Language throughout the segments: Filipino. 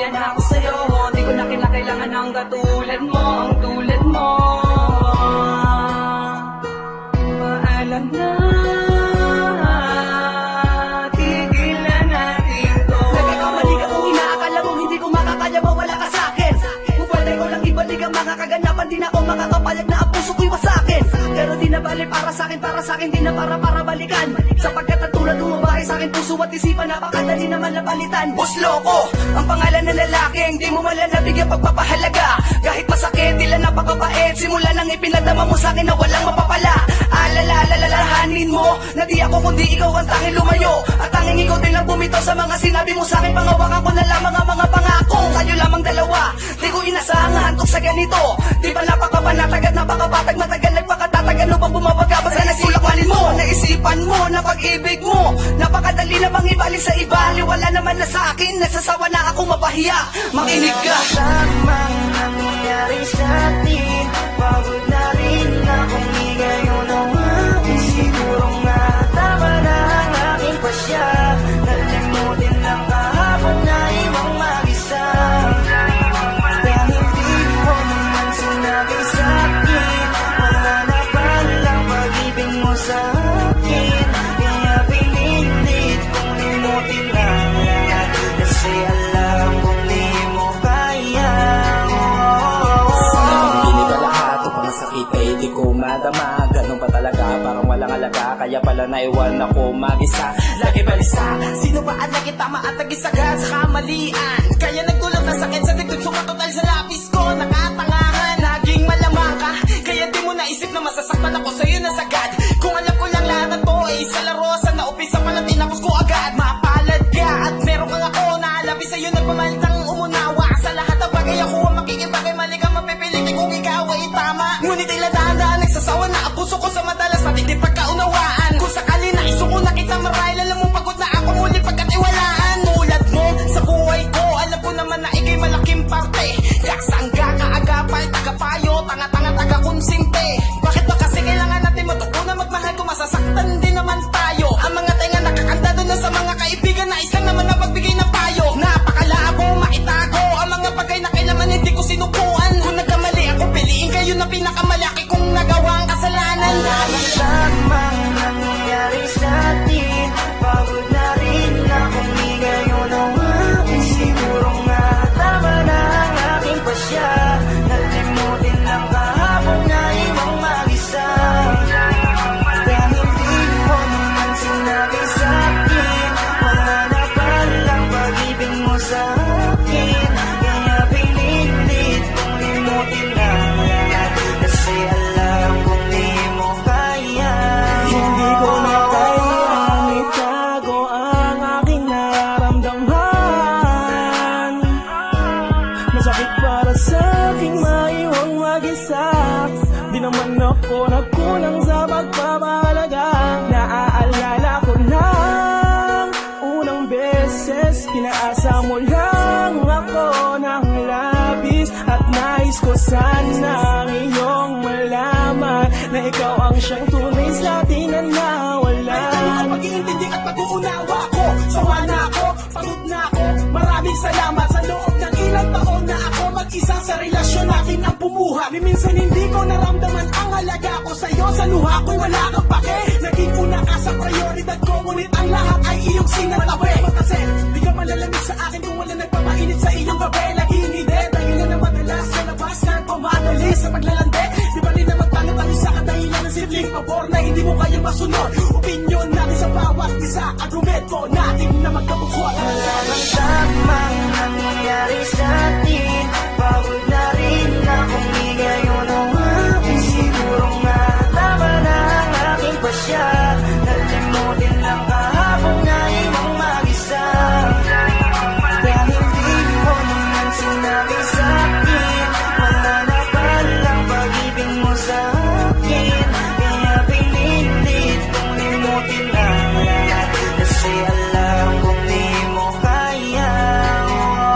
na ako sa'yo. Di ko na kinakailangan ng katulad mo, ang tulad mo. Paalam na, tigil na natin to. Nagkakamali ka kung inaakala mong hindi ko makakaya, mawala ka sa'kin. Kung pwede ko lang ibalik ang mga kaganapan, di na ako makakapayag na ang puso ko'y wasakin. Pero di na bali para sa'kin, di na para balikan. Sapagkat ang tulad umabahay sa'kin, puso at isipan, napakadali naman na palitan. Boss Loco, ang pangalan ng lalaking di mo malalabigyan pagpapahalaga. Kahit masakit, tila napakabait, simula nang ipinadama mo sa'kin na walang mapapala. Alalahanin mo na di ako kundi ikaw ang tanging lumayo, at tanging ikaw din lang bumitaw sa mga sinabi mo sa'kin. Pangawakan ko na lamang ang mga pangako, kayo lamang dalawa, di ko inasahan tok sa ganito. Di ba napakapanatag at napakabatag, matagal nagpakatatag, ano bang bumabaga pa sa nasulakwanin mo? Naisipan mo na pag-ibig mo, napakadali na bang ibalik sa iba. Wala naman na sa akin, nagsasawa na ako mapahiya. Makinig ka. Tamang nangyayari sa atin, pagod na rin akong ngayon ang akin. Siguro nga tama na ang aking pasya, nalimutin lang kahapon na ibang mag-isa. Dahil di mo naman sinabi sa akin, wala na palang pag-ibig mo sa akin. Kaya pinilit kong limutin lang, kasi alam kong di mo kaya. Hindi ka lahat o pangasakit ay di ko madama. Ganun pa talaga, parang walang alaga, kaya pala naiwan ako mag-isa. Lagi balisa, sino ba ang lagi tama at nag-isaga sa kamalian? Kaya nagtulog na sakit sa dibdib, sumatotal sa lapis ko, nakatangahan. Naging malamang ka, kaya di mo naisip na masasaktan ako sa'yo na sagad. Kung alam ko lang lahat na to ay sa laro, sa naupisa pala tinapos ko agad. Mapalad ka at meron kang ako na alabi sa'yo, nagpamalitang umunawa. Sa lahat ng bagay ako ang makikipagay, mali ka mapipilitin kung ikaw ay tama. Ngunit tila dahan-dahan nagsasawa na ang puso ko sa madalas natin di pagkaunawaan. Kung sakali na isuko na kita marahil, alam mo pagod na ako muli pagkatiwalaan. Tulad mo sa buhay ko, alam ko naman na ikay malaking parte. Kaksangga, kaagapay, tagapayo, tanga-tanga, taga-konsinte. Bakit ba kasi kailangan natin matuko na magmahal kung masasaktan din naman tayo? Ang mga tenga nakakanda doon na sa mga kaibigan na isang naman na magbigay ng payo. Napakalabo, maitago ang mga bagay na kailangan hindi ko sinukuan. Kung nagkamali ako, piliin kayo na pinakamalaki kong nagawang kasalanan. Tamang nangyayari sa atin, pagod na rin akong ngayon ang akin. Siguro nga tama na ang aking pasya, nalimutin lang kahapon na ibang mag-isa. Dahil di mo naman sinabi sa akin, wala na palang pag-ibig mo sa akin. Kaya pinilit kong limutin lang, kasi alam kong di mo kaya. Hindi ko na kayang itago ang aking nararamdaman. Masakit para sa aking maiwang mag-isa. Di naman ako nagkulang sa pagpapahalaga. Naaalala ko lang unang beses, pinaasa mo lang ako ng labis. At nais ko sanang iyong malaman na ikaw ang siyang tunay sa atin na nawala. Ay tanong at pag-iintindi at pag-uunawa ko. Sawa na ako, pagod na ako. Maraming salamat sa loob ng ilang taon na ako mag-isa sa relasyon natin ang bumuha. Minsan hindi ko naramdaman ang halaga ko sa'yo. Sa luha ko'y wala kang pake. Naging una ka sa prioridad ko, ngunit ang lahat ay iyong sinatabi. Kasi di ka malalamig sa akin kung wala nagpapainit sa iyong gabi. Laging hindi, dahil na madalas sa labas na pumadali sa paglalande. Di ba rin na magtanong sa kadahilan ng sibling pabor na hindi mo kaya masunod. Opinyon natin sa bawat isa, argumento natin na magkabukod. Wala nang tamang nangyayari sa atin, pagod na rin akong ngayon ang akin. Siguro nga tama na ang aking pasya, nalimutin lang kahapon na ibang mag-isa. Dahil di mo naman sinabi sa akin, wala na palang pag-ibig mo sa akin. Kaya pinilit kong limutin lang, kasi alam kong di mo kaya.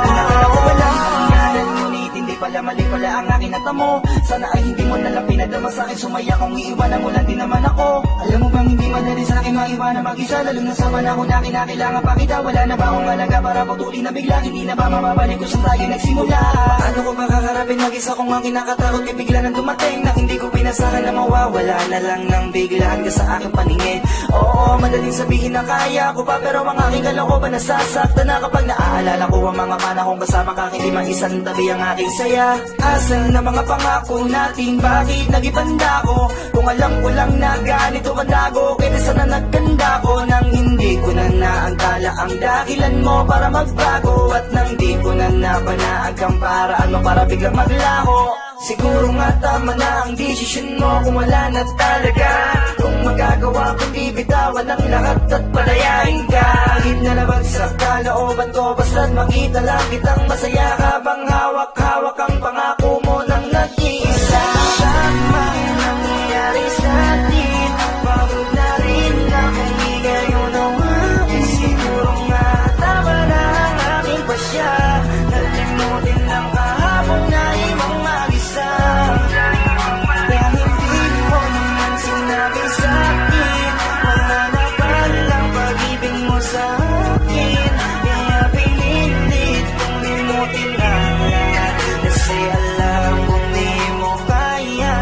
Wala hangganan, ngunit hindi pala mali pala ang aking natamo. Sana ay hindi mo nalang pinadama sa akin, sumaya kung iiwanan mo lang din naman ako. Alam mo bang hindi madali sa akin maiwan na mag-isa, lalo na sa panahon na kinakailangan pa kita. Wala na ba akong halaga para putuli na bigla? Hindi na ba mababalik kung saan tayo nagsimula? Paano ko ba kaharapin mag-isa kung ang kinakatakot kay bigla nang dumating na hindi ko pinasahan na mawawala na lang nang biglaan ka sa aking paningin? Oo, madaling sabihin na kaya ko pa, pero ang aking kalokohan nasasaktan na kapag naaalala ko ang mga panahong kasama ka, hindi mag-isang tabi ang aking saya. Asan na mga pangako natin? Bakit nag-ibanda ko? Kung alam ko lang na ganito kadago, kaya sana nagkanda ko nang hindi ko na naantala ang dahilan mo para magbago, at nang di ko na napanaag ang paraan mo para biglang maglaho. Siguro nga tama na ang desisyon mo kung wala na talaga. Kung magagawa kundi bitawan ang lahat at palayain ka. Kahit nalabag sa kalooban ko, basta't makita lang kitang masaya habang hawak-hawak ang pangako mo nang nag-iisa. Tamang nangyayari sa atin, pagod na rin akong ngayon ang aking. Siguro nga tama na ang aking pasya, nalimutin ng kahapon na ibang mag-isa. Dahil hindi mo naman sinabi sa akin, wala na palang pag-ibig mo sa akin. Kaya pinilit kong limutin ang lahat, kasi alam kong di mo kaya.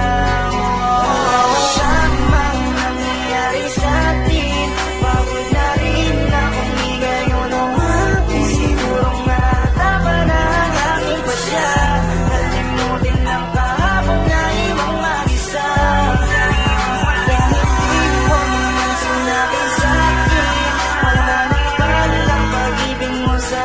Tamang nangyayari sa atin, pagod na rin akong ngayon ang aking. Siguro nga tama na ang aking pasya, nalimutin ng kahapon na ibang mag-isa. Dahil di mo naman sinabi sa akin, wala na palang pag-ibig mo sa